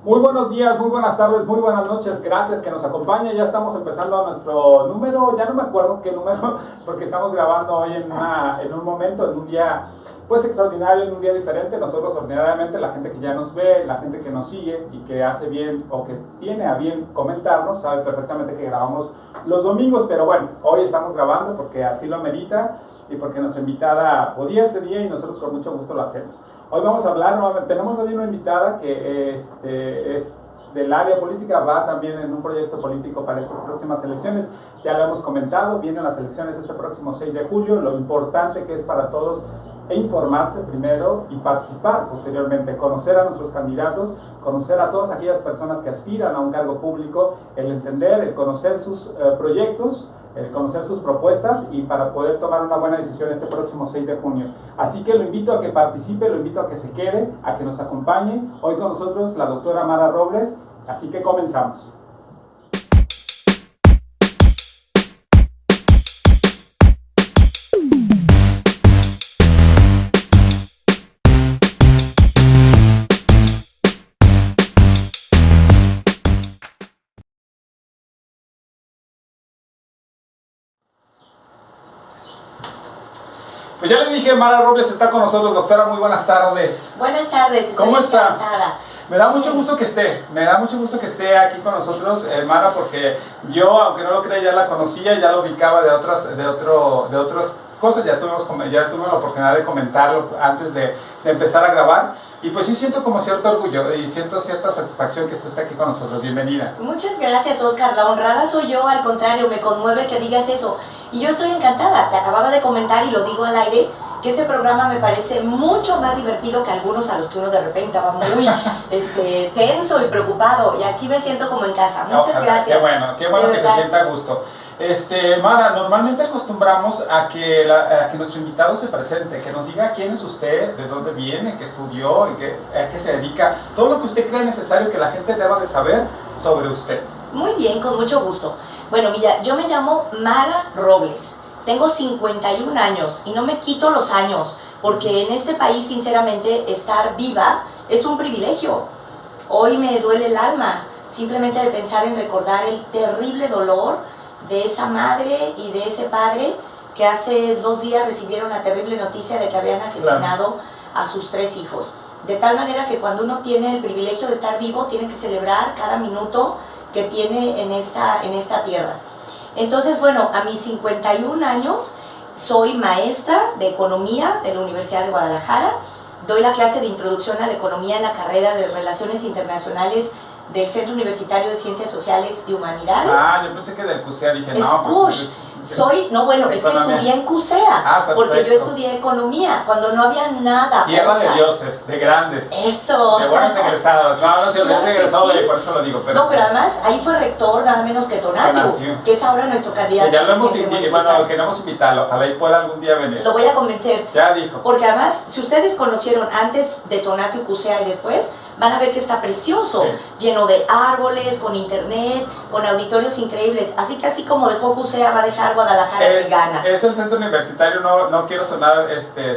Muy buenos días, muy buenas tardes, muy buenas noches, gracias que nos acompaña. Ya estamos empezando a nuestro número, ya no me acuerdo qué número, porque estamos grabando hoy en un momento, en un día pues extraordinario, en un día diferente. Nosotros ordinariamente, la gente que ya nos ve, la gente que nos sigue y que hace bien o que tiene a bien comentarnos, sabe perfectamente que grabamos los domingos, pero bueno, hoy estamos grabando porque así lo amerita y porque nuestra invitada podía este día y nosotros con mucho gusto lo hacemos. Hoy vamos a hablar, tenemos hoy una invitada que es del área política, va también en un proyecto político para estas próximas elecciones. Ya lo hemos comentado, vienen las elecciones este próximo 6 de julio, lo importante que es para todos informarse primero y participar posteriormente, conocer a nuestros candidatos, conocer a todas aquellas personas que aspiran a un cargo público, el entender, el conocer sus proyectos, el conocer sus propuestas y para poder tomar una buena decisión este próximo 6 de junio. Así que lo invito a que participe, lo invito a que se quede, a que nos acompañe. Hoy con nosotros la doctora Mara Robles, así que comenzamos. Pues ya le dije, Mara Robles está con nosotros. Doctora, muy buenas tardes. Buenas tardes, estoy ¿Cómo está? encantada. Me da mucho gusto que esté aquí con nosotros, Mara, porque yo, aunque no lo crea, ya la conocía, ya lo ubicaba de otras cosas, ya tuve la oportunidad de comentarlo antes de empezar a grabar. Y pues sí siento como cierto orgullo y siento cierta satisfacción que esté aquí con nosotros. Bienvenida. Muchas gracias, Oscar. La honrada soy yo, al contrario, me conmueve que digas eso. Y yo estoy encantada. Te acababa de comentar y lo digo al aire, que este programa me parece mucho más divertido que algunos a los que uno de repente va muy tenso y preocupado. Y aquí me siento como en casa. Muchas Ojalá, gracias. Qué bueno que se sienta a gusto. Mara, normalmente acostumbramos a que nuestro invitado se presente, que nos diga quién es usted, de dónde viene, qué estudió, a qué se dedica, todo lo que usted cree necesario que la gente deba de saber sobre usted. Muy bien, con mucho gusto. Bueno, mira, yo me llamo Mara Robles, tengo 51 años y no me quito los años, porque en este país, sinceramente, estar viva es un privilegio. Hoy me duele el alma, simplemente de pensar en recordar el terrible dolor de esa madre y de ese padre que hace 2 días recibieron la terrible noticia de que habían asesinado a sus 3 hijos. De tal manera que cuando uno tiene el privilegio de estar vivo, tiene que celebrar cada minuto que tiene en esta tierra. Entonces, bueno, a mis 51 años soy maestra de economía de la Universidad de Guadalajara, doy la clase de introducción a la economía en la carrera de Relaciones Internacionales del Centro Universitario de Ciencias Sociales y Humanidades. Ah, yo pensé que del CUSEA, dije, es no, pues... es que estudié en CUSEA, porque yo estudié economía, cuando no había nada. Tierra de dioses, de grandes. Eso. De buenos egresados. No, yo soy egresado de ahí, por eso lo digo. Pero pero además, ahí fue rector nada menos que Tonatiuh, que es ahora nuestro candidato. Que ya lo hemos queremos invitarlo, ojalá y pueda algún día venir. Lo voy a convencer. Ya dijo. Porque además, si ustedes conocieron antes de Tonatiuh, CUSEA y después, van a ver que está precioso, lleno de árboles, con internet, con auditorios increíbles. Así que así como dejó CUSEA, va a dejar Guadalajara si gana. Es el centro universitario, no quiero sonar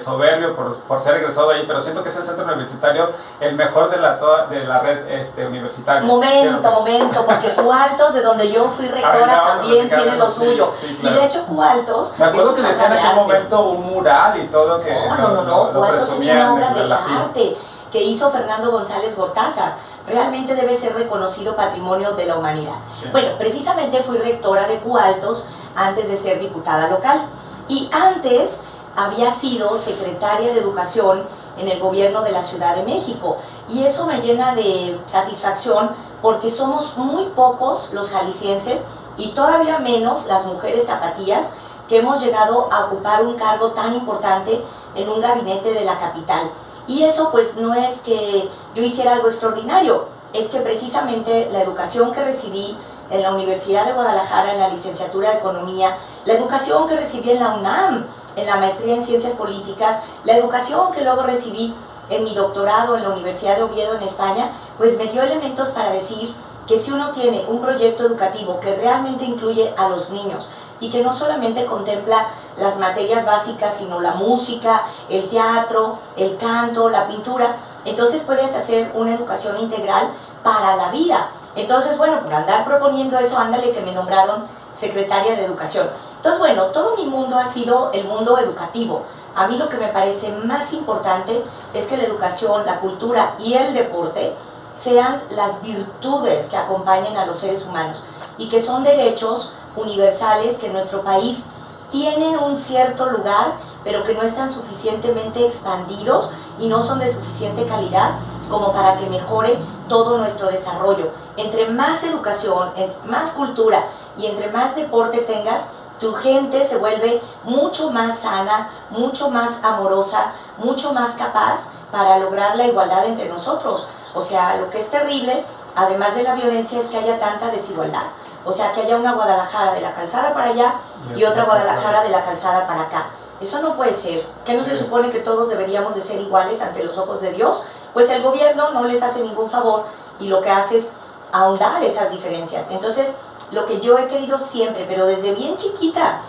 soberbio por ser egresado de ahí, pero siento que es el centro universitario el mejor de la red universitaria. Momento, porque Cualtos, de donde yo fui rectora, también tiene lo suyo. Sí, claro. Y de hecho Cualtos... Me acuerdo que decían en aquel momento un mural y todo que No, Cualtos es una obra de arte que hizo Fernando González Gortázar. Realmente debe ser reconocido patrimonio de la humanidad. Sí. Bueno, precisamente fui rectora de Cualtos antes de ser diputada local. Y antes había sido secretaria de Educación en el gobierno de la Ciudad de México. Y eso me llena de satisfacción porque somos muy pocos los jaliscienses y todavía menos las mujeres tapatías que hemos llegado a ocupar un cargo tan importante en un gabinete de la capital. Y eso pues no es que yo hiciera algo extraordinario, es que precisamente la educación que recibí en la Universidad de Guadalajara, en la licenciatura de Economía, la educación que recibí en la UNAM, en la maestría en Ciencias Políticas, la educación que luego recibí en mi doctorado en la Universidad de Oviedo en España, pues me dio elementos para decir que si uno tiene un proyecto educativo que realmente incluye a los niños y que no solamente contempla las materias básicas, sino la música, el teatro, el canto, la pintura, entonces puedes hacer una educación integral para la vida. Entonces, bueno, por andar proponiendo eso, ándale que me nombraron secretaria de Educación. Entonces, bueno, todo mi mundo ha sido el mundo educativo. A mí lo que me parece más importante es que la educación, la cultura y el deporte sean las virtudes que acompañen a los seres humanos y que son derechos universales que en nuestro país tienen un cierto lugar, pero que no están suficientemente expandidos y no son de suficiente calidad como para que mejore todo nuestro desarrollo. Entre más educación, entre más cultura y entre más deporte tengas, tu gente se vuelve mucho más sana, mucho más amorosa, mucho más capaz para lograr la igualdad entre nosotros. O sea, lo que es terrible, además de la violencia, es que haya tanta desigualdad. O sea, que haya una Guadalajara de la calzada para allá y otra Guadalajara de la calzada para acá. Eso no puede ser. ¿Qué no se supone que todos deberíamos de ser iguales ante los ojos de Dios? Pues el gobierno no les hace ningún favor y lo que hace es ahondar esas diferencias. Entonces, lo que yo he querido siempre, pero desde bien chiquita,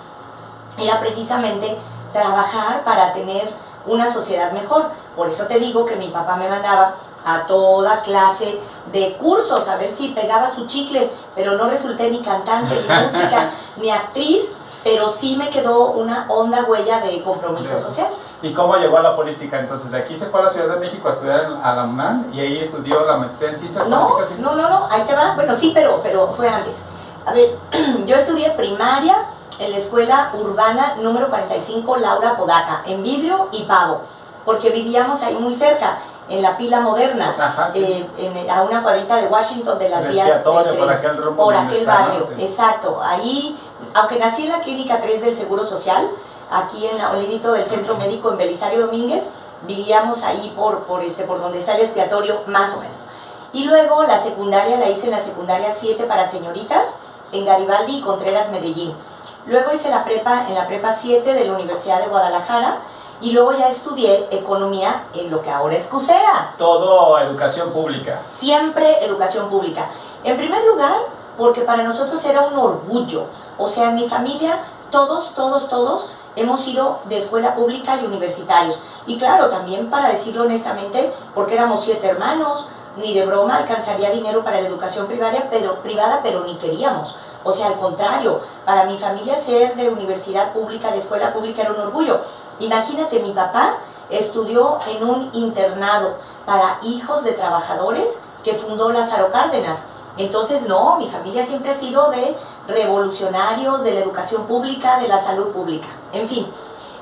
era precisamente trabajar para tener una sociedad mejor. Por eso te digo que mi papá me mandaba a toda clase de cursos, a ver si pegaba su chicle, pero no resulté ni cantante, ni música, ni actriz, pero sí me quedó una honda huella de compromiso social. ¿Y cómo llegó a la política entonces? De aquí se fue a la Ciudad de México a estudiar a la UNAM y ahí estudió la maestría en Ciencias Políticas. No, ahí te va. Bueno, sí, pero fue antes. A ver, yo estudié primaria en la escuela urbana número 45 Laura Podaca, en Vidrio y Pavo, porque vivíamos ahí muy cerca, en la Pila Moderna. Ajá, sí. A una cuadrita de Washington, de las vías por aquel barrio, exacto. Ahí, aunque nací en la clínica 3 del Seguro Social, aquí en el límite del Centro Médico en Belisario Domínguez, vivíamos ahí por donde está el expiatorio, más o menos. Y luego la secundaria la hice en la secundaria 7 para señoritas, en Garibaldi y Contreras, Medellín. Luego hice la prepa en la prepa 7 de la Universidad de Guadalajara, y luego ya estudié economía en lo que ahora es CUSEA. Todo educación pública. Siempre educación pública. En primer lugar, porque para nosotros era un orgullo. O sea, en mi familia, todos hemos sido de escuela pública y universitarios. Y claro, también para decirlo honestamente, porque éramos 7 hermanos, ni de broma alcanzaría dinero para la educación privada, pero ni queríamos. O sea, al contrario, para mi familia ser de universidad pública, de escuela pública, era un orgullo. Imagínate, mi papá estudió en un internado para hijos de trabajadores que fundó Lázaro Cárdenas. Entonces, no, mi familia siempre ha sido de revolucionarios, de la educación pública, de la salud pública, en fin.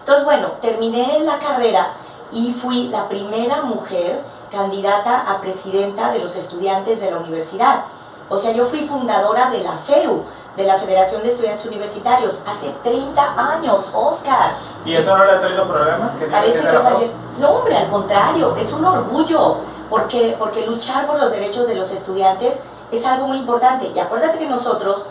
Entonces, bueno, terminé la carrera y fui la primera mujer candidata a presidenta de los estudiantes de la universidad. O sea, yo fui fundadora de la FEU, de la Federación de Estudiantes Universitarios, hace 30 años, Oscar. ¿Y eso no le ha traído problemas? Parece que fallé. No, hombre, al contrario, es un orgullo, porque luchar por los derechos de los estudiantes es algo muy importante. Y acuérdate que nosotros,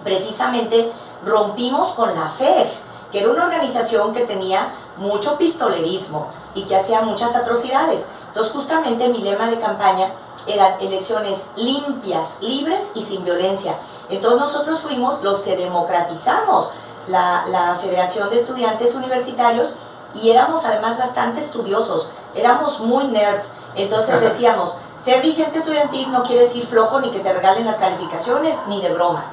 precisamente, rompimos con la FEG, que era una organización que tenía mucho pistolerismo y que hacía muchas atrocidades. Entonces, justamente mi lema de campaña eran elecciones limpias, libres y sin violencia. Entonces nosotros fuimos los que democratizamos la Federación de Estudiantes Universitarios y éramos además bastante estudiosos, éramos muy nerds. Entonces decíamos, ser dirigente estudiantil no quiere decir flojo ni que te regalen las calificaciones, ni de broma.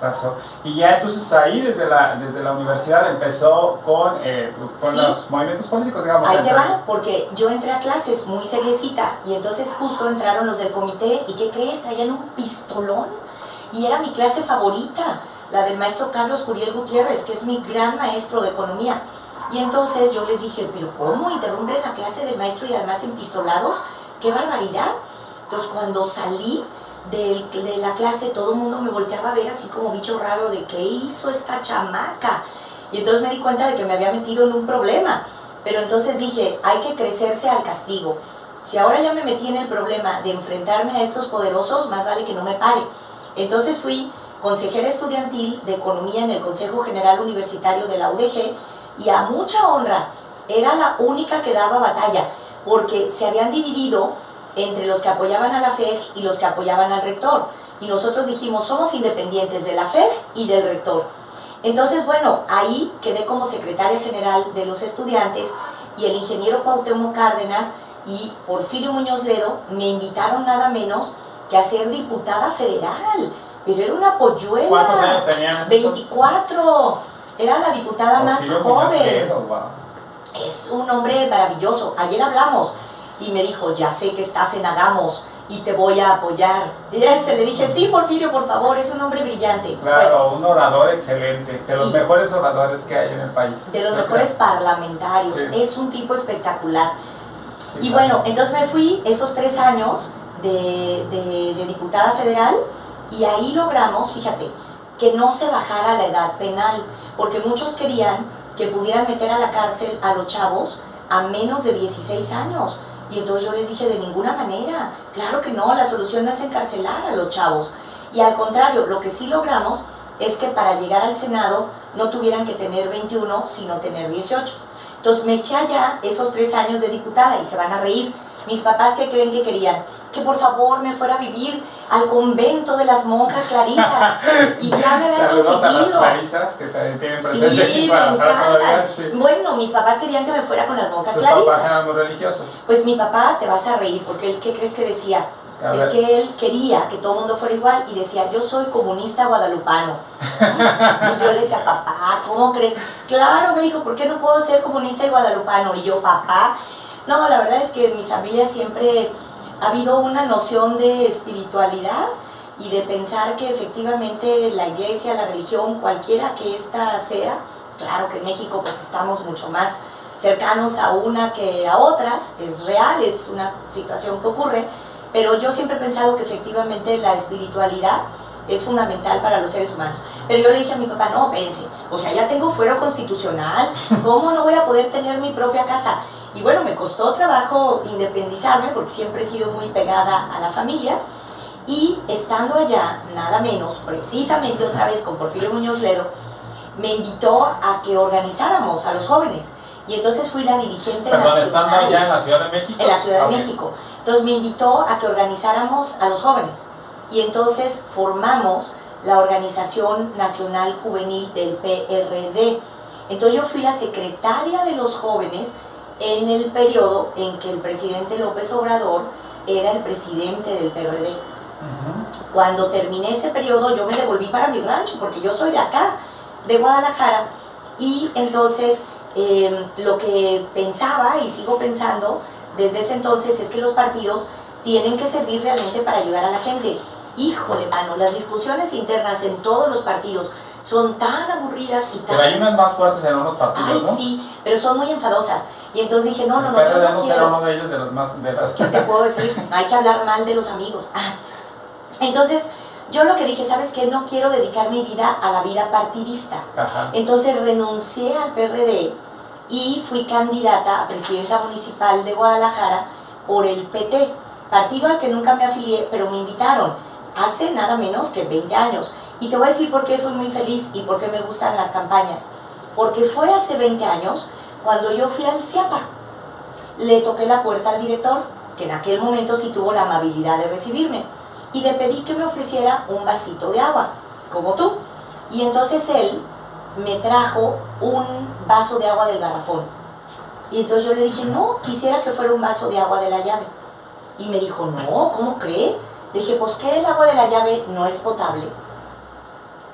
Pasó. Y ya entonces ahí desde la universidad empezó con sí, los movimientos políticos, digamos. Ahí te va, porque yo entré a clases muy seriecita y entonces justo entraron los del comité y ¿qué crees? Traían un pistolón y era mi clase favorita, la del maestro Carlos Curiel Gutiérrez, que es mi gran maestro de economía. Y entonces yo les dije, ¿pero cómo interrumpen la clase del maestro y además empistolados? ¡Qué barbaridad! Entonces cuando salí de la clase todo el mundo me volteaba a ver así como bicho raro de ¿qué hizo esta chamaca? Y entonces me di cuenta de que me había metido en un problema. Pero entonces dije, hay que crecerse al castigo. Si ahora ya me metí en el problema de enfrentarme a estos poderosos, más vale que no me pare. Entonces fui consejera estudiantil de economía en el Consejo General Universitario de la UDG y a mucha honra era la única que daba batalla porque se habían dividido entre los que apoyaban a la FEG y los que apoyaban al rector. Y nosotros dijimos, somos independientes de la FEG y del rector. Entonces, bueno, ahí quedé como secretaria general de los estudiantes y el ingeniero Cuauhtémoc Cárdenas y Porfirio Muñoz Ledo me invitaron nada menos que a ser diputada federal. Pero era una polluela. ¿Cuántos años tenían? 24. Era la diputada más joven. Ledo, wow. Es un hombre maravilloso. Ayer hablamos y me dijo, ya sé que estás en Hagamos y te voy a apoyar. Y le dije, sí, Porfirio, por favor, es un hombre brillante. Claro, bueno, un orador excelente, de los mejores oradores que hay en el país. De los mejores parlamentarios, sí. Es un tipo espectacular. Sí, y claro. Bueno, entonces me fui esos 3 años de diputada federal y ahí logramos, fíjate, que no se bajara la edad penal, porque muchos querían que pudieran meter a la cárcel a los chavos a menos de 16 años. Y entonces yo les dije, de ninguna manera, claro que no, la solución no es encarcelar a los chavos. Y al contrario, lo que sí logramos es que para llegar al Senado no tuvieran que tener 21, sino tener 18. Entonces me eché allá esos 3 años de diputada y se van a reír. Mis papás, ¿qué creen que querían? Que por favor me fuera a vivir al convento de las monjas clarisas. Y ya me habían conseguido. A las clarisas que también tienen presencia aquí en Guadalajara. Sí. Bueno, mis papás querían que me fuera con las monjas clarisas. ¿Tus papás eran muy religiosos? Pues mi papá, te vas a reír, porque él, ¿qué crees que decía? Es que él quería que todo el mundo fuera igual y decía, yo soy comunista guadalupano. Y yo le decía, papá, ¿cómo crees? Claro, me dijo, ¿por qué no puedo ser comunista y guadalupano? Y yo, papá, no, la verdad es que en mi familia siempre ha habido una noción de espiritualidad y de pensar que efectivamente la iglesia, la religión, cualquiera que ésta sea, claro que en México pues estamos mucho más cercanos a una que a otras, es real, es una situación que ocurre, pero yo siempre he pensado que efectivamente la espiritualidad es fundamental para los seres humanos. Pero yo le dije a mi papá, no, espérense, o sea, ya tengo fuero constitucional, ¿cómo no voy a poder tener mi propia casa? Y bueno, me costó trabajo independizarme porque siempre he sido muy pegada a la familia. Y estando allá, nada menos, precisamente otra vez con Porfirio Muñoz Ledo, me invitó a que organizáramos a los jóvenes. Y entonces fui la dirigente nacional. ¿Estando allá en la Ciudad de México? En la Ciudad de México. Entonces me invitó a que organizáramos a los jóvenes. Y entonces formamos la Organización Nacional Juvenil del PRD. Entonces yo fui la secretaria de los jóvenes en el periodo en que el presidente López Obrador era el presidente del PRD. Cuando terminé ese periodo yo me devolví para mi rancho, porque yo soy de acá, de Guadalajara, y entonces lo que pensaba y sigo pensando desde ese entonces es que los partidos tienen que servir realmente para ayudar a la gente. Híjole, mano, las discusiones internas en todos los partidos son tan aburridas y tan... Pero hay unas más fuertes en unos partidos, Ay, ¿no? Sí, pero son muy enfadosas. Y entonces dije, no, yo no quiero. quiero. Uno de ellos de los más... De las... ¿Qué te puedo decir? No hay que hablar mal de los amigos. Entonces, yo lo que dije, ¿sabes qué? No quiero dedicar mi vida a la vida partidista. Ajá. Entonces renuncié al PRD y fui candidata a presidenta municipal de Guadalajara por el PT, partido al que nunca me afilié, pero me invitaron hace nada menos que 20 años. Y te voy a decir por qué fui muy feliz y por qué me gustan las campañas. Porque fue hace 20 años cuando yo fui al CIAPA. Le toqué la puerta al director, que en aquel momento sí tuvo la amabilidad de recibirme, y le pedí que me ofreciera un vasito de agua, como tú. Y entonces él me trajo un vaso de agua del garrafón. Y entonces yo le dije, no, quisiera que fuera un vaso de agua de la llave. Y me dijo, no, ¿cómo cree? Le dije, pues que el agua de la llave no es potable.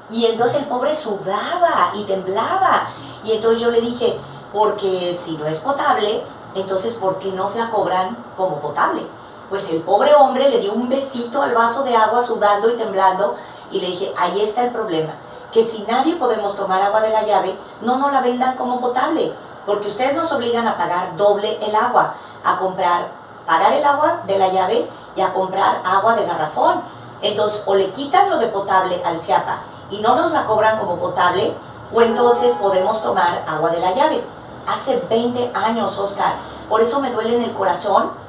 Y entonces el pobre sudaba y temblaba. Y entonces yo le dije, porque si no es potable, entonces ¿por qué no se la cobran como potable? Pues el pobre hombre le dio un besito al vaso de agua sudando y temblando y le dije, ahí está el problema, que si nadie podemos tomar agua de la llave, no nos la vendan como potable, porque ustedes nos obligan a pagar doble el agua, a pagar el agua de la llave y a comprar agua de garrafón. Entonces o le quitan lo de potable al CIAPA y no nos la cobran como potable, o entonces podemos tomar agua de la llave. Hace 20 años, Oscar, por eso me duele en el corazón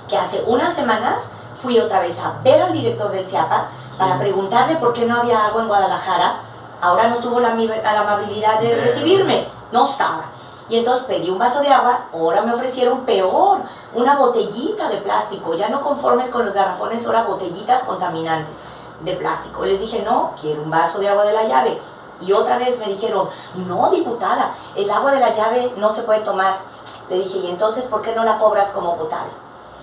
que hace unas semanas fui otra vez a ver al director del CIAPA para preguntarle por qué no había agua en Guadalajara. Ahora no tuvo la amabilidad de recibirme, no estaba. Y entonces pedí un vaso de agua, ahora me ofrecieron peor, una botellita de plástico, ya no conformes con los garrafones, ahora botellitas contaminantes de plástico. Les dije, no, quiero un vaso de agua de la llave. Y otra vez me dijeron, no, diputada, el agua de la llave no se puede tomar. Le dije, ¿y entonces por qué no la cobras como potable?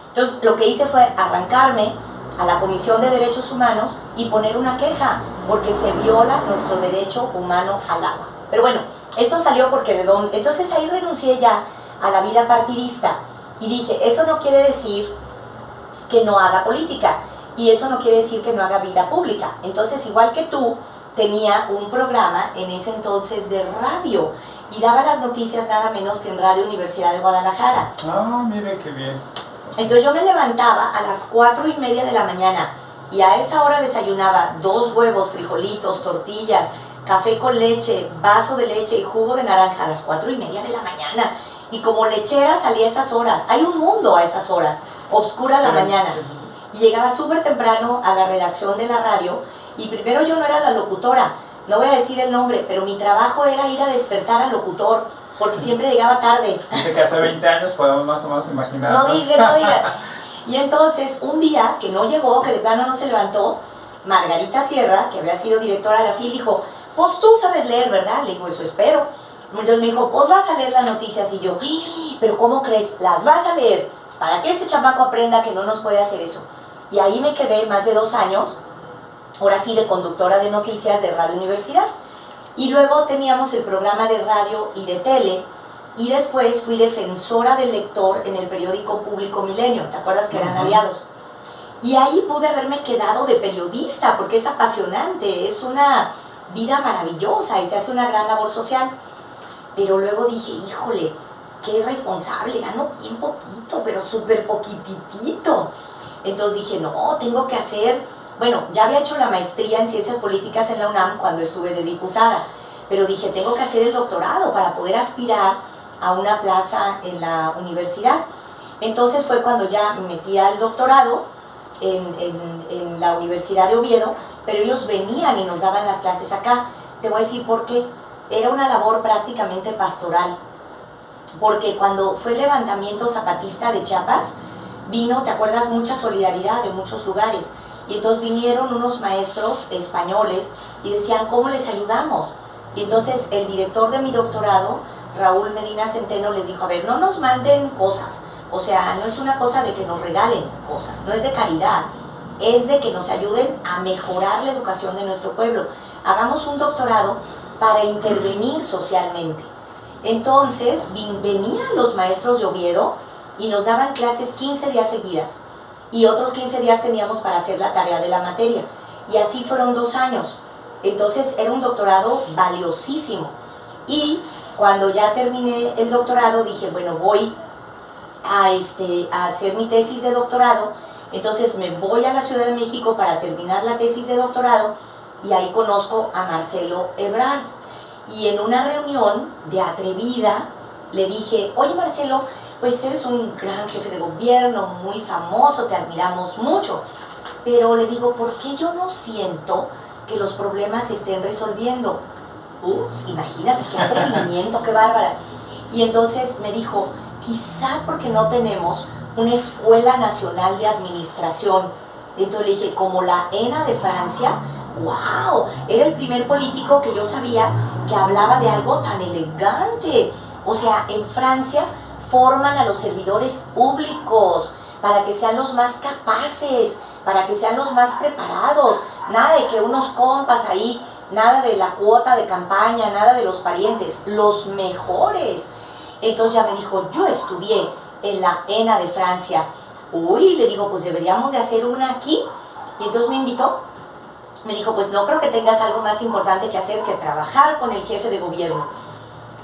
Entonces lo que hice fue arrancarme a la Comisión de Derechos Humanos y poner una queja, porque se viola nuestro derecho humano al agua. Pero bueno, esto salió porque de dónde. Entonces ahí renuncié ya a la vida partidista y dije, eso no quiere decir que no haga política y eso no quiere decir que no haga vida pública. Entonces, igual que tú, tenía un programa en ese entonces de radio y daba las noticias nada menos que en Radio Universidad de Guadalajara. Ah, mire qué bien. Entonces yo me levantaba a las 4:30 de la mañana y a esa hora desayunaba 2 huevos, frijolitos, tortillas, café con leche, vaso de leche y jugo de naranja a las 4:30 de la mañana. Y como lechera salía a esas horas. Hay un mundo a esas horas, obscura la mañana. Y llegaba súper temprano a la redacción de la radio y primero yo no era la locutora, no voy a decir el nombre, pero mi trabajo era ir a despertar al locutor porque siempre llegaba tarde. Dice que hace 20 años podemos más o menos imaginar. No diga. Y entonces un día que no llegó, que de plano no se levantó, Margarita Sierra, que había sido directora de la FIL, dijo, pues tú sabes leer, ¿verdad? Le digo, eso espero. Entonces me dijo, pues vas a leer las noticias. Y yo, pero ¿cómo crees? Las vas a leer para que ese chamaco aprenda que no nos puede hacer eso. Y ahí me quedé más de 2 años, ahora sí de conductora de noticias de Radio Universidad. Y luego teníamos el programa de radio y de tele, y después fui defensora del lector en el periódico Público Milenio, ¿te acuerdas que eran aliados? Y ahí pude haberme quedado de periodista, porque es apasionante, es una vida maravillosa y se hace una gran labor social. Pero luego dije, híjole, qué irresponsable, gano bien poquito, pero súper poquitito. Entonces dije, no, tengo que hacer, bueno, ya había hecho la maestría en Ciencias Políticas en la UNAM cuando estuve de diputada, pero dije, tengo que hacer el doctorado para poder aspirar a una plaza en la universidad. Entonces fue cuando ya me metí al doctorado en la Universidad de Oviedo, pero ellos venían y nos daban las clases acá. Te voy a decir por qué. Era una labor prácticamente pastoral, porque cuando fue el levantamiento zapatista de Chiapas, vino, ¿te acuerdas? Mucha solidaridad de muchos lugares, y entonces vinieron unos maestros españoles y decían, ¿cómo les ayudamos? Y entonces el director de mi doctorado, Raúl Medina Centeno, les dijo, a ver, no nos manden cosas, o sea, no es una cosa de que nos regalen cosas, no es de caridad, es de que nos ayuden a mejorar la educación de nuestro pueblo. Hagamos un doctorado para intervenir socialmente. Entonces venían los maestros de Oviedo y nos daban clases 15 días seguidas y otros 15 días teníamos para hacer la tarea de la materia, y así fueron 2 años. Entonces era un doctorado valiosísimo, y cuando ya terminé el doctorado dije, bueno, voy a hacer mi tesis de doctorado. Entonces me voy a la Ciudad de México para terminar la tesis de doctorado, y ahí conozco a Marcelo Ebrard. Y en una reunión de atrevida le dije, oye Marcelo, pues eres un gran jefe de gobierno, muy famoso, te admiramos mucho. Pero le digo, ¿por qué yo no siento que los problemas se estén resolviendo? Ups, imagínate, qué atrevimiento, qué bárbara. Y entonces me dijo, quizá porque no tenemos una escuela nacional de administración. Entonces le dije, como la ENA de Francia. ¡Wow! Era el primer político que yo sabía que hablaba de algo tan elegante. O sea, en Francia forman a los servidores públicos para que sean los más capaces, para que sean los más preparados. Nada de que unos compas ahí, nada de la cuota de campaña, nada de los parientes, los mejores. Entonces ya me dijo, yo estudié en la ENA de Francia. Uy, le digo, pues deberíamos de hacer una aquí. Y entonces me invitó. Me dijo, pues no creo que tengas algo más importante que hacer que trabajar con el jefe de gobierno.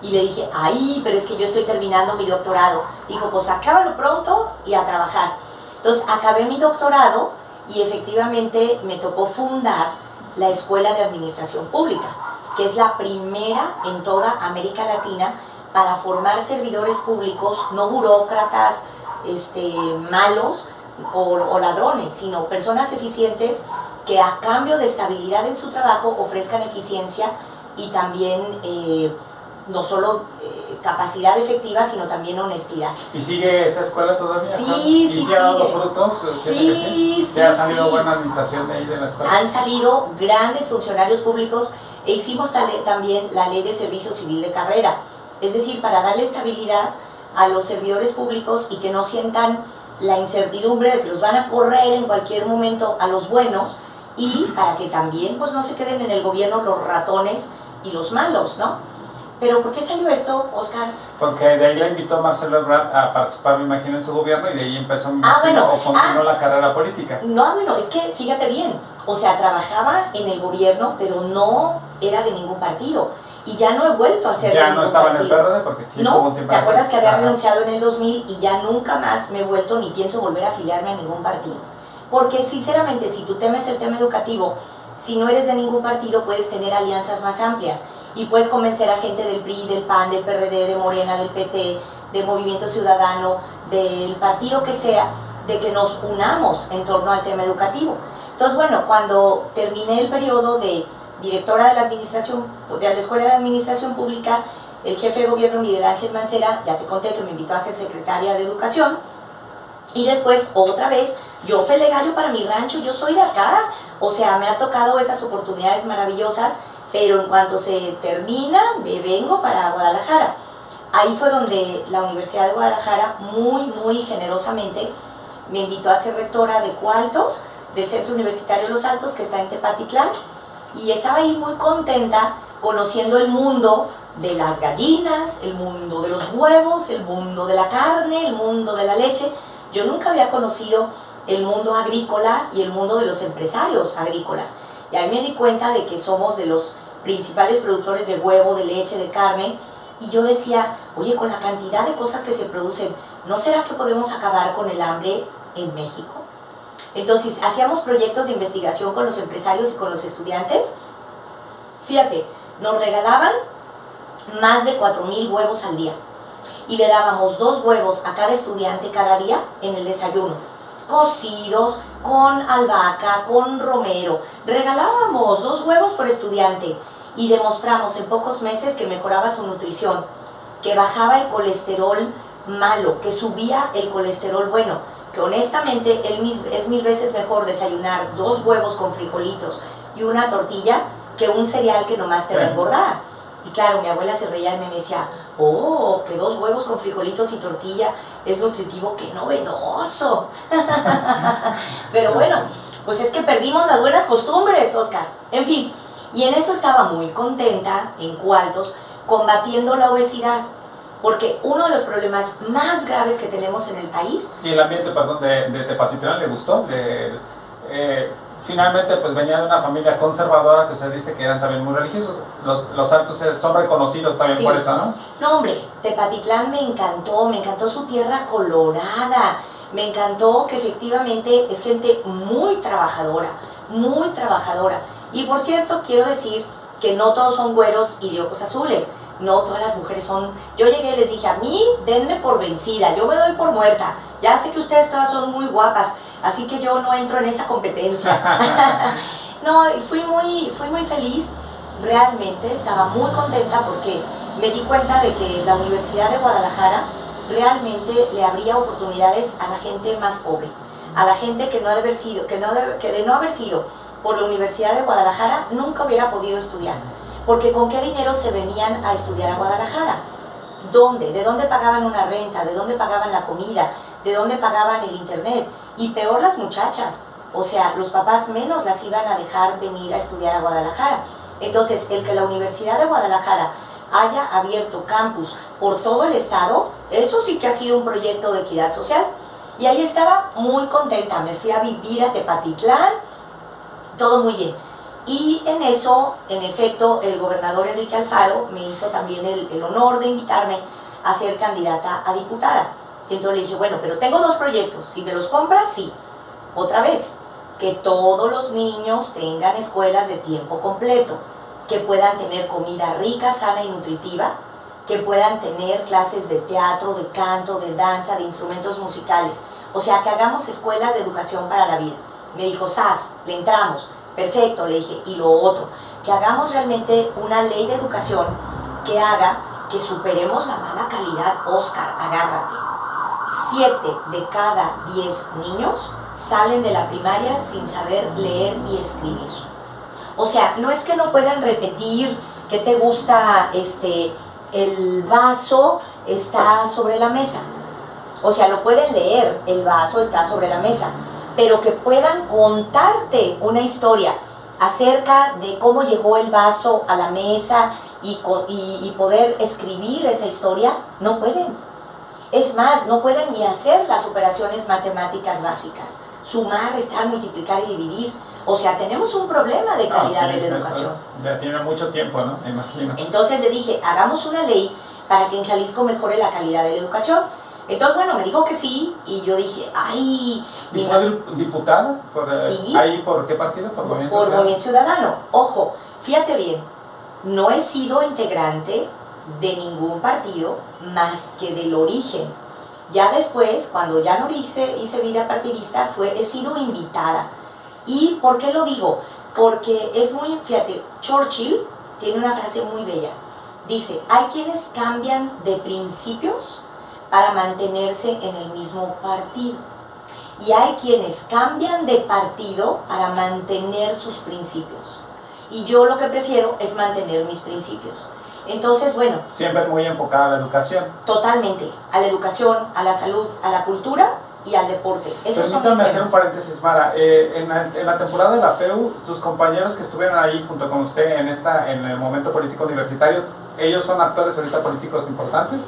Y le dije, ay, pero es que yo estoy terminando mi doctorado. Dijo, pues acábalo pronto y a trabajar. Entonces acabé mi doctorado y efectivamente me tocó fundar la Escuela de Administración Pública, que es la primera en toda América Latina para formar servidores públicos, no burócratas malos o ladrones, sino personas eficientes que a cambio de estabilidad en su trabajo ofrezcan eficiencia y también no solo capacidad efectiva, sino también honestidad. ¿Y sigue esa escuela todavía? Sí, ¿no? sí, ¿Y se ha dado sigue. frutos? Sí, ¿Se ha salido buena administración de ahí de la escuela? Han salido grandes funcionarios públicos, e hicimos también la Ley de Servicio Civil de Carrera, es decir, para darle estabilidad a los servidores públicos y que no sientan la incertidumbre de que los van a correr en cualquier momento a los buenos, y para que también pues no se queden en el gobierno los ratones y los malos, ¿no? Pero ¿por qué salió esto, Oscar? Porque de ahí la invitó Marcelo Ebrard a participar, me imagino, en su gobierno, y de ahí empezó o continuó la carrera política. No, bueno, es que fíjate bien, o sea, trabajaba en el gobierno, pero no era de ningún partido. Y ya no he vuelto a ser de ningún partido. Ya no estaba en el PRD porque sí estuvo un tiempo. ¿Te acuerdas que había renunciado en el 2000 y ya nunca más me he vuelto ni pienso volver a afiliarme a ningún partido? Porque sinceramente, si tú temes el tema educativo, si no eres de ningún partido, puedes tener alianzas más amplias y puedes convencer a gente del PRI, del PAN, del PRD, de Morena, del PT, del Movimiento Ciudadano, del partido que sea, de que nos unamos en torno al tema educativo. Entonces, bueno, cuando terminé el periodo de directora de la administración, de la Escuela de Administración Pública, el jefe de gobierno Miguel Ángel Mancera, ya te conté que me invitó a ser secretaria de Educación, y después otra vez, yo peleé gallo para mi rancho, yo soy de acá, o sea, me ha tocado esas oportunidades maravillosas, pero en cuanto se termina, me vengo para Guadalajara. Ahí fue donde la Universidad de Guadalajara muy generosamente me invitó a ser rectora de Cualtos, del Centro Universitario Los Altos, que está en Tepatitlán, y estaba ahí muy contenta conociendo el mundo de las gallinas, el mundo de los huevos, el mundo de la carne, el mundo de la leche. Yo nunca había conocido el mundo agrícola y el mundo de los empresarios agrícolas. Y ahí me di cuenta de que somos de los principales productores de huevo, de leche, de carne. Y yo decía, oye, con la cantidad de cosas que se producen, ¿no será que podemos acabar con el hambre en México? Entonces, hacíamos proyectos de investigación con los empresarios y con los estudiantes. Fíjate, nos regalaban más de 4,000 huevos al día. Y le dábamos 2 huevos a cada estudiante cada día en el desayuno. Cocidos, con albahaca, con romero. Regalábamos 2 huevos por estudiante y demostramos en pocos meses que mejoraba su nutrición, que bajaba el colesterol malo, que subía el colesterol bueno, que honestamente es 1000 veces mejor desayunar 2 huevos con frijolitos y una tortilla que un cereal que nomás te va a engordar. Y claro, mi abuela se reía y me decía, oh, que 2 huevos con frijolitos y tortilla es nutritivo, qué novedoso. Pero bueno, pues es que perdimos las buenas costumbres, Oscar. En fin, y en eso estaba muy contenta, en Cualtos, combatiendo la obesidad. Porque uno de los problemas más graves que tenemos en el país... ¿Y el ambiente, perdón, de Tepatitlán le gustó? Finalmente, pues venía de una familia conservadora que usted dice que eran también muy religiosos. Los Altos son reconocidos también sí. Por eso, ¿no? No, hombre, Tepatitlán me encantó su tierra colorada, me encantó que efectivamente es gente muy trabajadora. Y por cierto, quiero decir que no todos son güeros y de ojos azules. No, todas las mujeres son... Yo llegué y les dije, a mí denme por vencida, yo me doy por muerta. Ya sé que ustedes todas son muy guapas, así que yo no entro en esa competencia. No, fui muy feliz, realmente estaba muy contenta porque me di cuenta de que la Universidad de Guadalajara realmente le abría oportunidades a la gente más pobre, a la gente que de no haber sido por la Universidad de Guadalajara nunca hubiera podido estudiar. Porque ¿con qué dinero se venían a estudiar a Guadalajara? ¿Dónde? ¿De dónde pagaban una renta? ¿De dónde pagaban la comida? ¿De dónde pagaban el internet? Y peor las muchachas. O sea, los papás menos las iban a dejar venir a estudiar a Guadalajara. Entonces, el que la Universidad de Guadalajara haya abierto campus por todo el estado, eso sí que ha sido un proyecto de equidad social. Y ahí estaba muy contenta. Me fui a vivir a Tepatitlán, todo muy bien. Y en eso, en efecto, el gobernador Enrique Alfaro me hizo también el honor de invitarme a ser candidata a diputada. Entonces le dije, bueno, pero tengo 2 proyectos, si me los compras, sí. Otra vez, que todos los niños tengan escuelas de tiempo completo, que puedan tener comida rica, sana y nutritiva, que puedan tener clases de teatro, de canto, de danza, de instrumentos musicales. O sea, que hagamos escuelas de educación para la vida. Me dijo, ¡zas!, le entramos. Perfecto, le dije, y lo otro, que hagamos realmente una ley de educación que haga que superemos la mala calidad. Oscar, agárrate. 7 de cada 10 niños salen de la primaria sin saber leer y escribir. O sea, no es que no puedan repetir, ¿qué te gusta? el vaso está sobre la mesa. O sea, lo pueden leer, el vaso está sobre la mesa, pero que puedan contarte una historia acerca de cómo llegó el vaso a la mesa y poder escribir esa historia, no pueden. Es más, no pueden ni hacer las operaciones matemáticas básicas, sumar, restar, multiplicar y dividir. O sea, tenemos un problema de calidad de la educación. Ya tiene mucho tiempo, ¿no? Me imagino. Entonces le dije, hagamos una ley para que en Jalisco mejore la calidad de la educación. Entonces, bueno, me dijo que sí, y yo dije, ay... ¿Y fue diputada? Sí. ¿Ahí por qué partido? ¿Por Movimiento Ciudadano? Ciudadano? Movimiento Ciudadano. Ojo, fíjate bien, no he sido integrante de ningún partido más que del origen. Ya después, cuando ya no hice vida partidista, he sido invitada. ¿Y por qué lo digo? Porque es muy, fíjate, Churchill tiene una frase muy bella. Dice, hay quienes cambian de principios para mantenerse en el mismo partido. Y hay quienes cambian de partido para mantener sus principios. Y yo lo que prefiero es mantener mis principios. Entonces, bueno... Siempre muy enfocada a la educación. Totalmente. A la educación, a la salud, a la cultura y al deporte. Permítame hacer un paréntesis, Mara. En la temporada de la FEU, sus compañeros que estuvieron ahí junto con usted en el momento político universitario, ¿ellos son actores ahorita políticos importantes?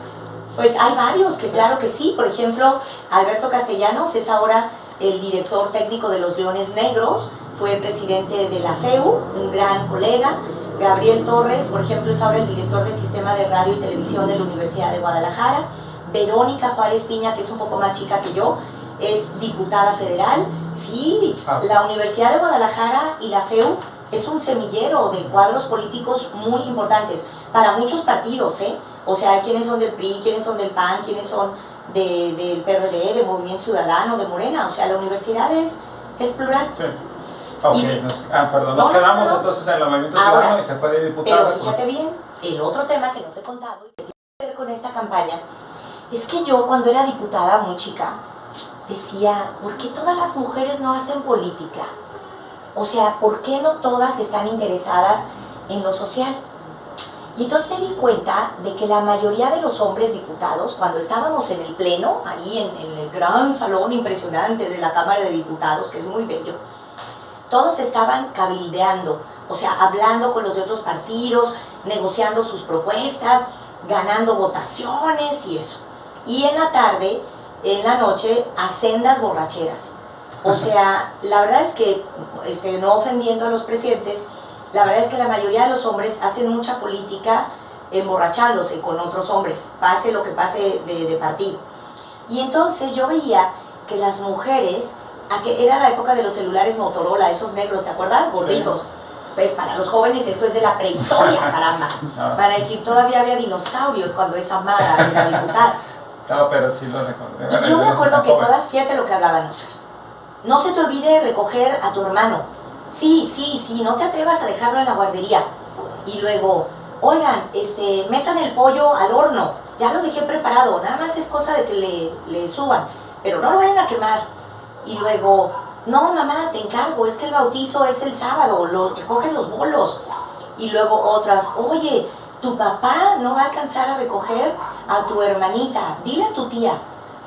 Pues hay varios, que claro que sí. Por ejemplo, Alberto Castellanos es ahora el director técnico de los Leones Negros, fue presidente de la FEU, un gran colega. Gabriel Torres, por ejemplo, es ahora el director del Sistema de Radio y Televisión de la Universidad de Guadalajara. Verónica Juárez Piña, que es un poco más chica que yo, es diputada federal. Sí, la Universidad de Guadalajara y la FEU es un semillero de cuadros políticos muy importantes para muchos partidos, ¿eh? O sea, hay quienes son del PRI, quienes son del PAN, quienes son del PRD, de Movimiento Ciudadano, de Morena. O sea, la universidad es plural. Sí. Ok, nos quedamos entonces en el Movimiento Ciudadano y se fue de diputada. Pero fíjate bien, el otro tema que no te he contado y que tiene que ver con esta campaña es que yo cuando era diputada muy chica decía, ¿por qué todas las mujeres no hacen política? O sea, ¿por qué no todas están interesadas en lo social? Y entonces me di cuenta de que la mayoría de los hombres diputados, cuando estábamos en el pleno, ahí en el gran salón impresionante de la Cámara de Diputados, que es muy bello, todos estaban cabildeando, o sea, hablando con los de otros partidos, negociando sus propuestas, ganando votaciones y eso. Y en la tarde, en la noche, a sendas borracheras. O sea, la verdad es que, no ofendiendo a los presidentes, la verdad es que la mayoría de los hombres hacen mucha política emborrachándose con otros hombres, pase lo que pase de partido. Y entonces yo veía que las mujeres, que era la época de los celulares Motorola, esos negros, ¿te acuerdas? Gorditos. Sí. Pues para los jóvenes esto es de la prehistoria, caramba. Van a decir, todavía había dinosaurios cuando esa Mara era diputada. No, pero sí lo recordé. Y yo me acuerdo que todas, fíjate lo que hablábamos. No se te olvide recoger a tu hermano. Sí, no te atrevas a dejarlo en la guardería. Y luego, oigan, metan el pollo al horno. Ya lo dejé preparado, nada más es cosa de que le suban. Pero no lo vayan a quemar. Y luego, no mamá, te encargo, es que el bautizo es el sábado, recogen los bolos. Y luego otras, oye, tu papá no va a alcanzar a recoger a tu hermanita, dile a tu tía.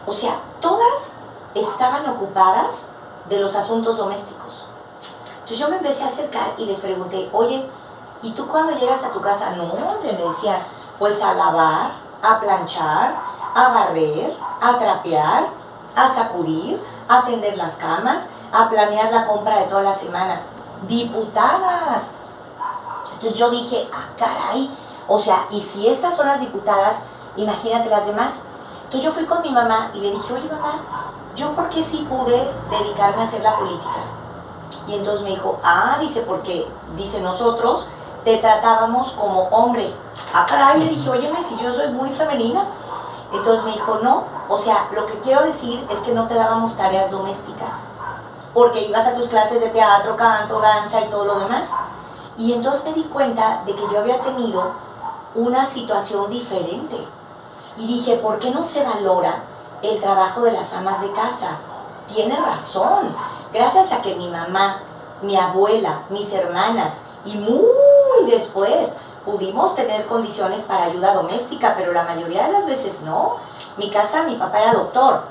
O sea, todas estaban ocupadas de los asuntos domésticos. Entonces yo me empecé a acercar y les pregunté, oye, ¿y tú cuando llegas a tu casa? No, me decían, pues a lavar, a planchar, a barrer, a trapear, a sacudir, a tender las camas, a planear la compra de toda la semana. ¡Diputadas! Entonces yo dije, caray, o sea, y si estas son las diputadas, imagínate las demás. Entonces yo fui con mi mamá y le dije, oye mamá, ¿yo por qué sí pude dedicarme a hacer la política? Y entonces me dijo, dice, porque, dice, nosotros te tratábamos como hombre. Caray, le dije, óyeme, si yo soy muy femenina. Entonces me dijo, no, o sea, lo que quiero decir es que no te dábamos tareas domésticas, porque ibas a tus clases de teatro, canto, danza y todo lo demás. Y entonces me di cuenta de que yo había tenido una situación diferente. Y dije, ¿por qué no se valora el trabajo de las amas de casa? Tiene razón. Gracias a que mi mamá, mi abuela, mis hermanas y muy después pudimos tener condiciones para ayuda doméstica, pero la mayoría de las veces no. Mi casa, mi papá era doctor,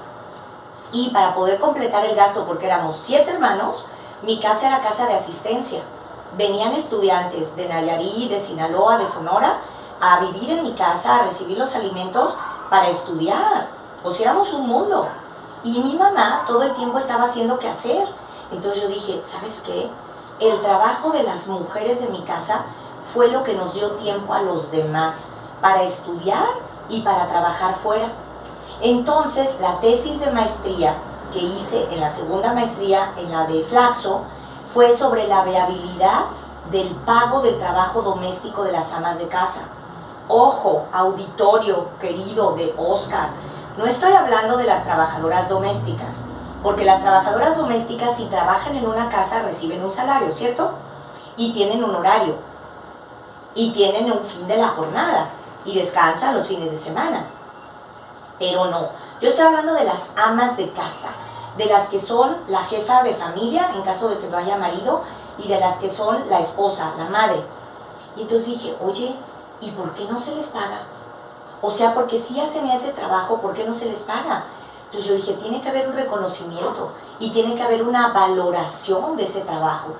y para poder completar el gasto, porque éramos 7 hermanos, mi casa era casa de asistencia. Venían estudiantes de Nayarit, de Sinaloa, de Sonora, a vivir en mi casa, a recibir los alimentos para estudiar. O sea, éramos un mundo. Y mi mamá todo el tiempo estaba haciendo qué hacer. Entonces yo dije, ¿sabes qué? El trabajo de las mujeres de mi casa fue lo que nos dio tiempo a los demás para estudiar y para trabajar fuera. Entonces, la tesis de maestría que hice en la segunda maestría, en la de Flaxo, fue sobre la viabilidad del pago del trabajo doméstico de las amas de casa. Ojo, auditorio querido de Oscar, no estoy hablando de las trabajadoras domésticas, porque las trabajadoras domésticas, si trabajan en una casa, reciben un salario, ¿cierto? Y tienen un horario, y tienen un fin de la jornada, y descansan los fines de semana. Pero no, yo estoy hablando de las amas de casa, de las que son la jefa de familia, en caso de que no haya marido, y de las que son la esposa, la madre. Y entonces dije, oye, ¿y por qué no se les paga? O sea, porque si hacen ese trabajo, ¿por qué no se les paga? Entonces yo dije, tiene que haber un reconocimiento y tiene que haber una valoración de ese trabajo.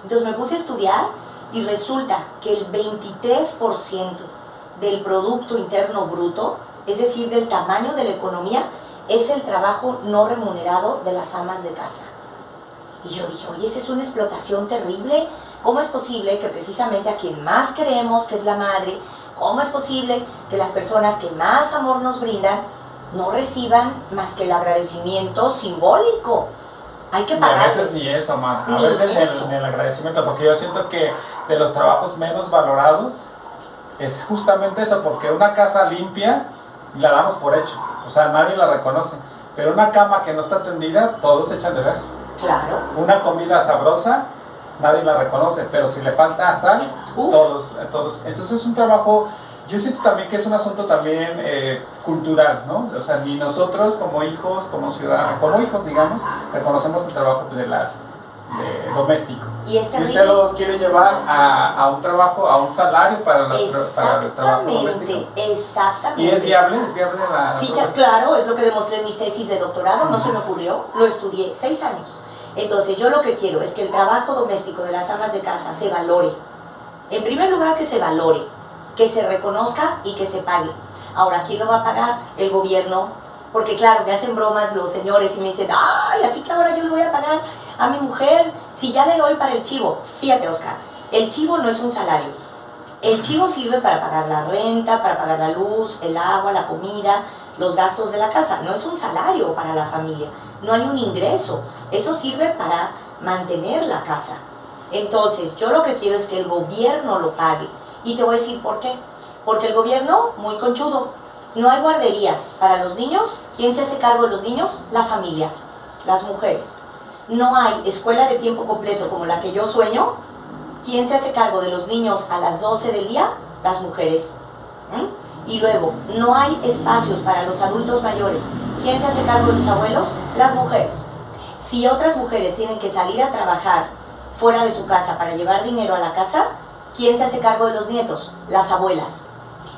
Entonces me puse a estudiar y resulta que el 23% del Producto Interno Bruto, es decir, del tamaño de la economía, es el trabajo no remunerado de las amas de casa. Y yo dije, oye, esa es una explotación terrible. ¿Cómo es posible que precisamente a quien más queremos, que es la madre, cómo es posible que las personas que más amor nos brindan no reciban más que el agradecimiento simbólico? Hay que pagarles. Y a veces ni eso, man. A veces ni el agradecimiento, porque yo siento que de los trabajos menos valorados es justamente eso, porque una casa limpia la damos por hecho, o sea, nadie la reconoce, pero una cama que no está tendida, todos se echan de ver. Claro. Una comida sabrosa, nadie la reconoce, pero si le falta sal, todos. Entonces es un trabajo, yo siento también que es un asunto también cultural, ¿no? O sea, ni nosotros como hijos, como ciudadanos, como hijos, digamos, reconocemos el trabajo de doméstico. Y usted lo quiere llevar a un trabajo, a un salario para el trabajo doméstico. Exactamente. ¿Y es viable la Fíjate, claro, es lo que demostré en mis tesis de doctorado, no se me ocurrió, lo estudié 6 años. Entonces yo lo que quiero es que el trabajo doméstico de las amas de casa se valore. En primer lugar, que se valore, que se reconozca y que se pague. Ahora, ¿quién lo va a pagar? El gobierno. Porque claro, me hacen bromas los señores y me dicen, ay, así que ahora yo le voy a pagar a mi mujer si ya le doy para el chivo. Fíjate, Oscar, el chivo no es un salario. El chivo sirve para pagar la renta, para pagar la luz, el agua, la comida, los gastos de la casa. No es un salario para la familia, no hay un ingreso. Eso sirve para mantener la casa. Entonces, yo lo que quiero es que el gobierno lo pague. Y te voy a decir por qué. Porque el gobierno, muy conchudo, no hay guarderías para los niños. ¿Quién se hace cargo de los niños? La familia, las mujeres. No hay escuela de tiempo completo como la que yo sueño. ¿Quién se hace cargo de los niños a las 12 del día? Las mujeres. Y luego, no hay espacios para los adultos mayores. ¿Quién se hace cargo de los abuelos? Las mujeres. Si otras mujeres tienen que salir a trabajar fuera de su casa para llevar dinero a la casa, ¿quién se hace cargo de los nietos? Las abuelas.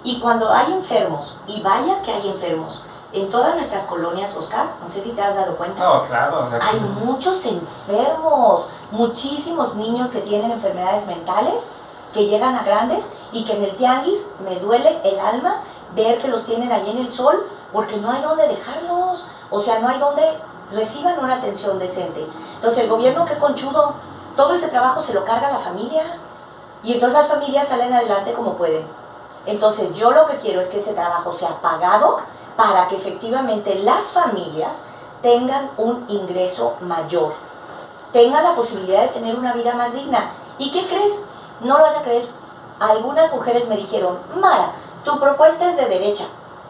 Y cuando hay enfermos, y vaya que hay enfermos, en todas nuestras colonias, Oscar, no sé si te has dado cuenta. No, claro. Hay muchos enfermos, muchísimos niños que tienen enfermedades mentales, que llegan a grandes y que en el tianguis me duele el alma ver que los tienen allí en el sol porque no hay dónde dejarlos. O sea, no hay donde reciban una atención decente. Entonces el gobierno, qué conchudo, todo ese trabajo se lo carga a la familia. Y entonces las familias salen adelante como pueden. Entonces yo lo que quiero es que ese trabajo sea pagado para que efectivamente las familias tengan un ingreso mayor, tengan la posibilidad de tener una vida más digna. ¿Y qué crees? No lo vas a creer. Algunas mujeres me dijeron, Mara, tu propuesta es de derecha,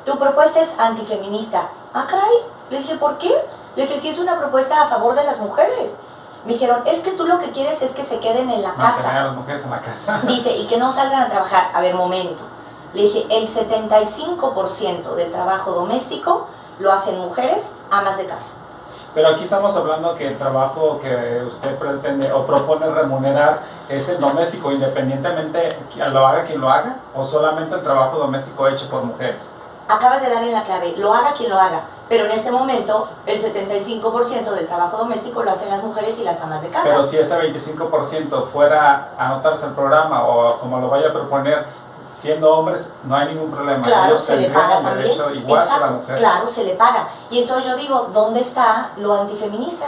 tu propuesta es antifeminista. Ah, caray. Les dije, ¿por qué? Le dije, si es una propuesta a favor de las mujeres. Me dijeron, es que tú lo que quieres es que se queden en la casa. Mantener a las mujeres en la casa. Dice, y que no salgan a trabajar. A ver, momento. Le dije, el 75% del trabajo doméstico lo hacen mujeres, amas de casa. Pero aquí estamos hablando que el trabajo que usted pretende o propone remunerar es el doméstico, independientemente lo haga quien lo haga, o solamente el trabajo doméstico hecho por mujeres. Acabas de dar en la clave, lo haga quien lo haga, pero en este momento el 75% del trabajo doméstico lo hacen las mujeres y las amas de casa. Pero si ese 25% fuera a anotarse al programa o como lo vaya a proponer, siendo hombres, no hay ningún problema. Claro, ellos se le paga también. Igual exacto, que la mujer. claro, se le paga. Y entonces yo digo, ¿dónde está lo antifeminista?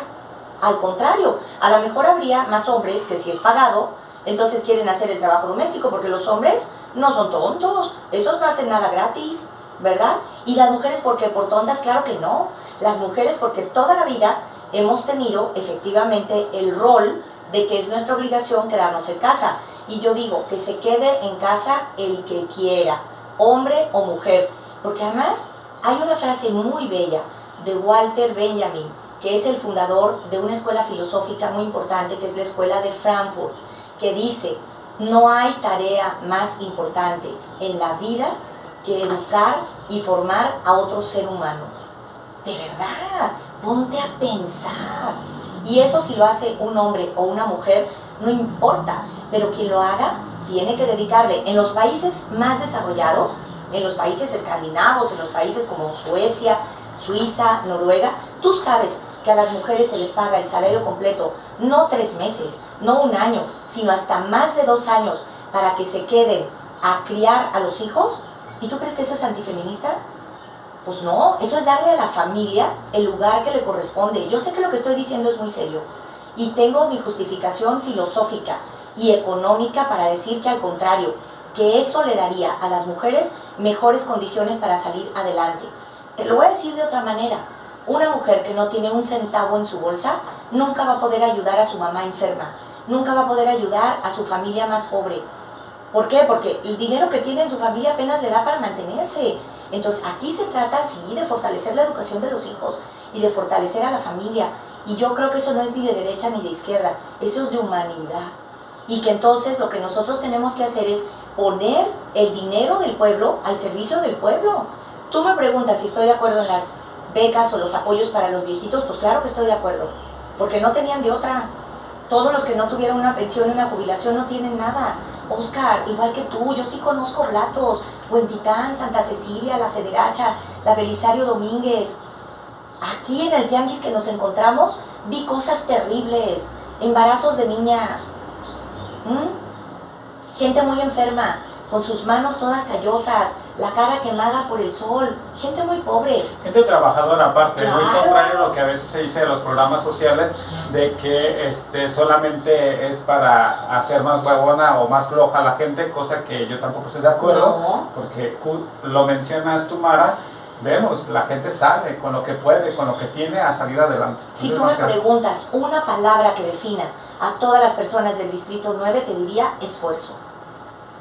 Al contrario, a lo mejor habría más hombres que si es pagado, entonces quieren hacer el trabajo doméstico, porque los hombres no son tontos, esos no hacen nada gratis, ¿verdad? Y las mujeres, ¿por qué? ¿Por tontas? Claro que no. Las mujeres porque toda la vida hemos tenido efectivamente el rol de que es nuestra obligación quedarnos en casa. Y yo digo, que se quede en casa el que quiera, hombre o mujer. Porque además hay una frase muy bella de Walter Benjamin, que es el fundador de una escuela filosófica muy importante, que es la Escuela de Frankfurt, que dice, no hay tarea más importante en la vida que educar y formar a otro ser humano. De verdad, ponte a pensar. Y eso si lo hace un hombre o una mujer, no importa, pero quien lo haga tiene que dedicarle. En los países más desarrollados, en los países escandinavos, en los países como Suecia, Suiza, Noruega, tú sabes que a las mujeres se les paga el salario completo, no 3 meses, no 1 año, sino hasta más de 2 años para que se queden a criar a los hijos. ¿Y tú crees que eso es antifeminista? Pues no, eso es darle a la familia el lugar que le corresponde. Yo sé que lo que estoy diciendo es muy serio y tengo mi justificación filosófica y económica para decir que al contrario, que eso le daría a las mujeres mejores condiciones para salir adelante. Te lo voy a decir de otra manera. Una mujer que no tiene un centavo en su bolsa nunca va a poder ayudar a su mamá enferma, nunca va a poder ayudar a su familia más pobre. ¿Por qué? Porque el dinero que tiene en su familia apenas le da para mantenerse. Entonces aquí se trata sí de fortalecer la educación de los hijos y de fortalecer a la familia. Y yo creo que eso no es ni de derecha ni de izquierda, eso es de humanidad. Y que entonces lo que nosotros tenemos que hacer es poner el dinero del pueblo al servicio del pueblo. Tú me preguntas si estoy de acuerdo en las becas o los apoyos para los viejitos, pues claro que estoy de acuerdo, porque no tenían de otra. Todos los que no tuvieron una pensión y una jubilación no tienen nada. Oscar, igual que tú, yo sí conozco Blatos, Huentitán, Santa Cecilia, La Federacha, la Belisario Domínguez. Aquí en el tianguis que nos encontramos vi cosas terribles, embarazos de niñas, gente muy enferma, con sus manos todas callosas, la cara quemada por el sol, gente muy pobre. Gente trabajadora aparte, claro. Muy contrario a lo que a veces se dice de los programas sociales, de que solamente es para hacer más huevona o más floja a la gente, cosa que yo tampoco estoy de acuerdo, no. Porque lo mencionas tú, Mara, vemos, la gente sale con lo que puede, con lo que tiene a salir adelante. Si tú me preguntas una palabra que defina a todas las personas del Distrito 9, te diría esfuerzo.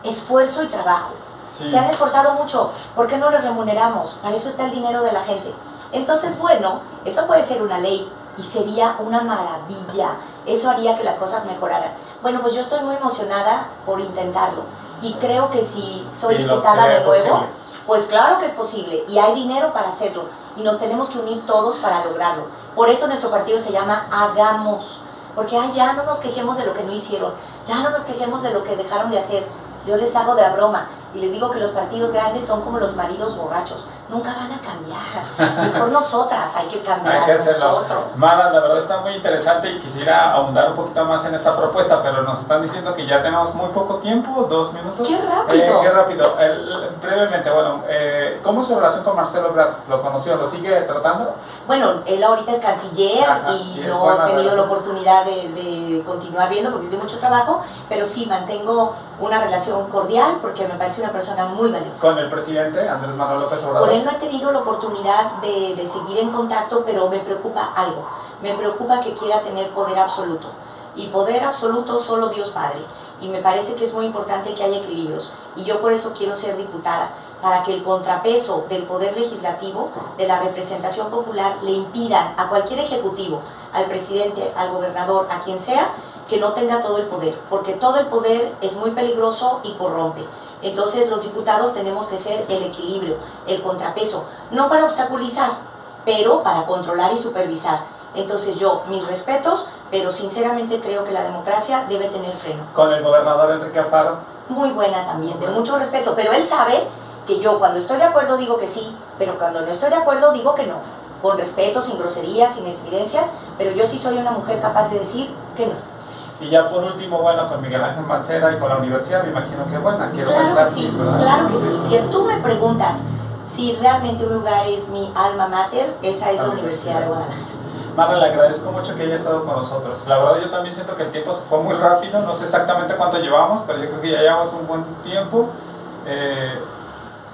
Esfuerzo y trabajo. Sí. Se han esforzado mucho, ¿por qué no les remuneramos? Para eso está el dinero de la gente. Entonces, bueno, eso puede ser una ley y sería una maravilla. Eso haría que las cosas mejoraran. Bueno, pues yo estoy muy emocionada por intentarlo y creo que si soy diputada de nuevo, pues claro que es posible y hay dinero para hacerlo y nos tenemos que unir todos para lograrlo. Por eso nuestro partido se llama Hagamos, porque ya no nos quejemos de lo que no hicieron, ya no nos quejemos de lo que dejaron de hacer. Yo les hago de a broma y les digo que los partidos grandes son como los maridos borrachos, nunca van a cambiar. Mejor nosotras hay que cambiar, hay que hacerlo. Nosotros. Mara, la verdad está muy interesante y quisiera ahondar un poquito más en esta propuesta, pero nos están diciendo que ya tenemos muy poco tiempo, 2 minutos. ¡Qué rápido! Qué rápido. Brevemente, bueno, ¿cómo es su relación con Marcelo Ebrard? ¿Lo conoció? ¿Lo sigue tratando? Bueno, él ahorita es canciller. Ajá, y no he tenido la oportunidad de continuar viendo porque tiene mucho trabajo, pero sí mantengo una relación cordial porque me parece una persona muy valiosa. ¿Con el presidente Andrés Manuel López Obrador? Con él no he tenido la oportunidad de seguir en contacto, pero me preocupa algo. Me preocupa que quiera tener poder absoluto. Y poder absoluto solo Dios Padre. Y me parece que es muy importante que haya equilibrios. Y yo por eso quiero ser diputada, para que el contrapeso del poder legislativo, de la representación popular, le impidan a cualquier ejecutivo, al presidente, al gobernador, a quien sea, que no tenga todo el poder, porque todo el poder es muy peligroso y corrompe. Entonces los diputados tenemos que ser el equilibrio, el contrapeso, no para obstaculizar, pero para controlar y supervisar. Entonces yo, mis respetos, pero sinceramente creo que la democracia debe tener freno. Con el gobernador Enrique Alfaro. Muy buena también, de mucho respeto, pero él sabe que yo cuando estoy de acuerdo digo que sí, pero cuando no estoy de acuerdo digo que no. Con respeto, sin groserías, sin estridencias, pero yo sí soy una mujer capaz de decir que no. Y ya por último, bueno, con Miguel Ángel Mancera y con la universidad, me imagino que buena, quiero claro pensar que sí, ¿verdad? Claro que sí. Si tú me preguntas si realmente un lugar es mi alma mater, esa es la Universidad de Guadalajara. Mara, le agradezco mucho que haya estado con nosotros. La verdad yo también siento que el tiempo se fue muy rápido, no sé exactamente cuánto llevamos, pero yo creo que ya llevamos un buen tiempo.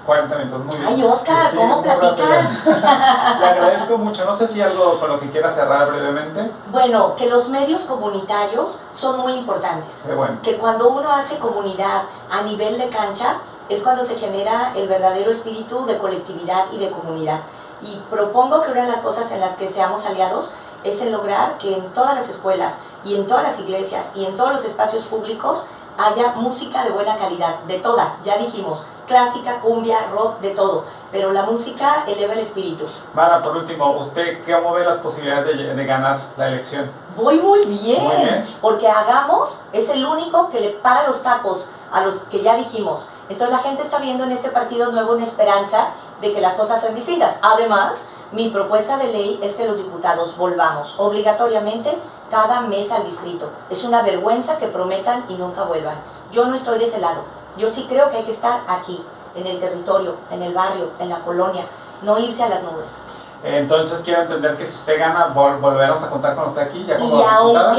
40 minutos, muy bien. Ay, Oscar, sí, ¿cómo platicas? Le agradezco mucho, no sé si algo con lo que quiera cerrar brevemente. Bueno, que los medios comunitarios son muy importantes. Qué bueno. Que cuando uno hace comunidad a nivel de cancha, es cuando se genera el verdadero espíritu de colectividad y de comunidad. Y propongo que una de las cosas en las que seamos aliados es el lograr que en todas las escuelas y en todas las iglesias y en todos los espacios públicos haya música de buena calidad, de toda, ya dijimos, clásica, cumbia, rock, de todo, pero la música eleva el espíritu. Mara, por último, ¿usted cómo ve las posibilidades de ganar la elección? Voy muy bien, porque Hagamos es el único que le para los tacos a los que ya dijimos. Entonces la gente está viendo en este partido nuevo una esperanza de que las cosas son distintas. Además, mi propuesta de ley es que los diputados volvamos obligatoriamente cada mes al distrito. Es una vergüenza que prometan y nunca vuelvan. Yo no estoy de ese lado. Yo sí creo que hay que estar aquí, en el territorio, en el barrio, en la colonia, no irse a las nubes. Entonces quiero entender que si usted gana, volveremos a contar con usted aquí ya como y diputada.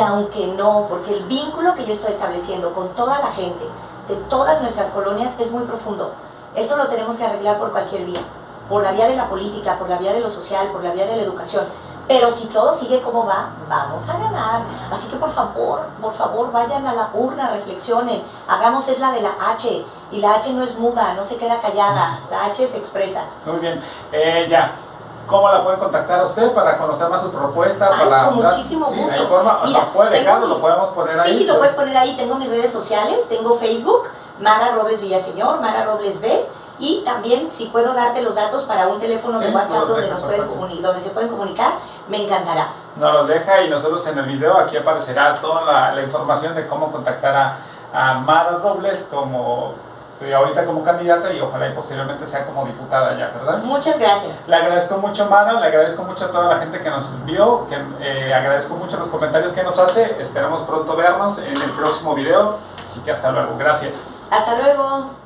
aunque no, porque el vínculo que yo estoy estableciendo con toda la gente de todas nuestras colonias es muy profundo. Esto lo tenemos que arreglar por cualquier vía, por la vía de la política, por la vía de lo social, por la vía de la educación. Pero si todo sigue como va, vamos a ganar. Así que por favor, vayan a la urna, reflexionen. Hagamos es la de la H, y la H no es muda, no se queda callada, la H se expresa. Muy bien, ya. ¿Cómo la pueden contactar a usted para conocer más su propuesta? Con muchísimo gusto. ¿Hay forma? Mira, ¿Nos puede dejarlo? ¿Lo podemos poner ahí? Sí, lo puedes poner ahí. Tengo mis redes sociales, tengo Facebook, Mara Robles Villaseñor, Mara Robles B, y también si puedo darte los datos para un teléfono de WhatsApp donde se pueden comunicar, me encantará. Nos los deja y nosotros en el video aquí aparecerá toda la información de cómo contactar a Mara Robles ahorita como candidata y ojalá y posteriormente sea como diputada ya, ¿verdad? Muchas gracias. Le agradezco mucho, Mara, le agradezco mucho a toda la gente que nos vio, agradezco mucho los comentarios que nos hace, esperamos pronto vernos en el próximo video, así que hasta luego, gracias. Hasta luego.